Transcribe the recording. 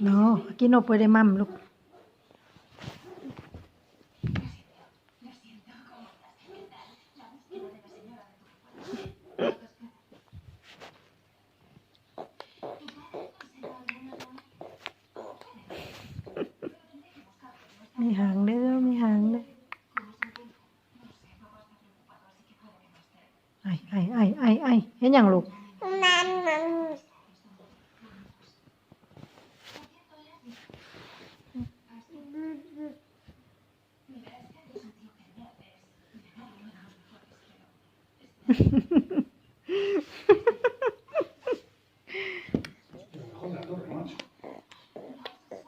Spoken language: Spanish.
No, aquí no puede mam, look. Mi hàng nữa, mi hàng nữa. Ai, cái nhằng lục.